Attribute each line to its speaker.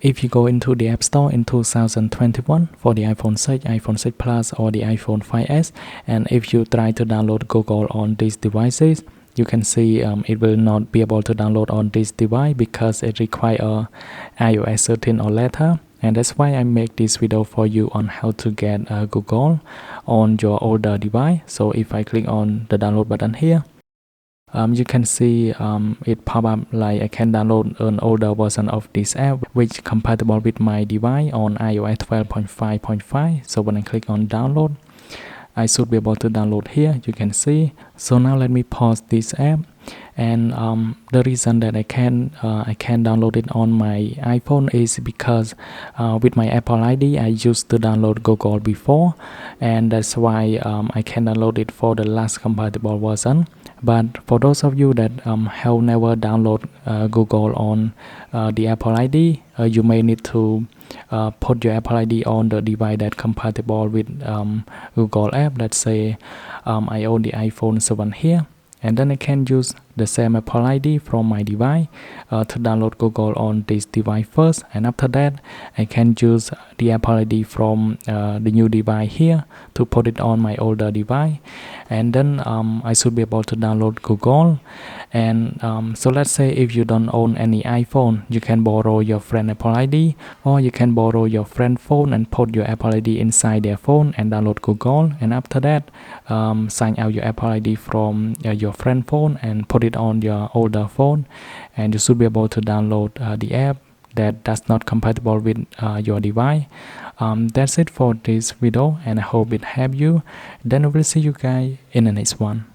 Speaker 1: If you go into the App Store in 2021 for the iPhone 6, iPhone 6 Plus or the iPhone 5s, and if you try to download Google on these devices, you can see it will not be able to download on this device because it requires iOS 13 or later. And that's why I make this video for you on how to get Google on your older device. So if I click on the download button here, you can see it pop up like I can download an older version of this app which compatible with my device on iOS 12.5.5. So when I click on download, I should be able to download here, you can see. So now let me pause this app, and the reason that I can download it on my iPhone is because with my Apple ID I used to download Google before, and that's why I can download it for the last compatible version. But for those of you that have never download Google on the Apple ID, you may need to put your Apple ID on the device that compatible with Google app. Let's say I own the iPhone 7 here, and then I can use the same Apple ID from my device to download Google on this device first, and after that I can use the Apple ID from the new device here to put it on my older device, and then I should be able to download Google. And so let's say if you don't own any iPhone, you can borrow your friend Apple ID, or you can borrow your friend phone and put your Apple ID inside their phone and download Google, and after that sign out your Apple ID from your friend phone and put it on your older phone, and you should be able to download the app that does not compatible with your device. That's it for this video, and I hope it helped you. Then I will see you guys in the next one.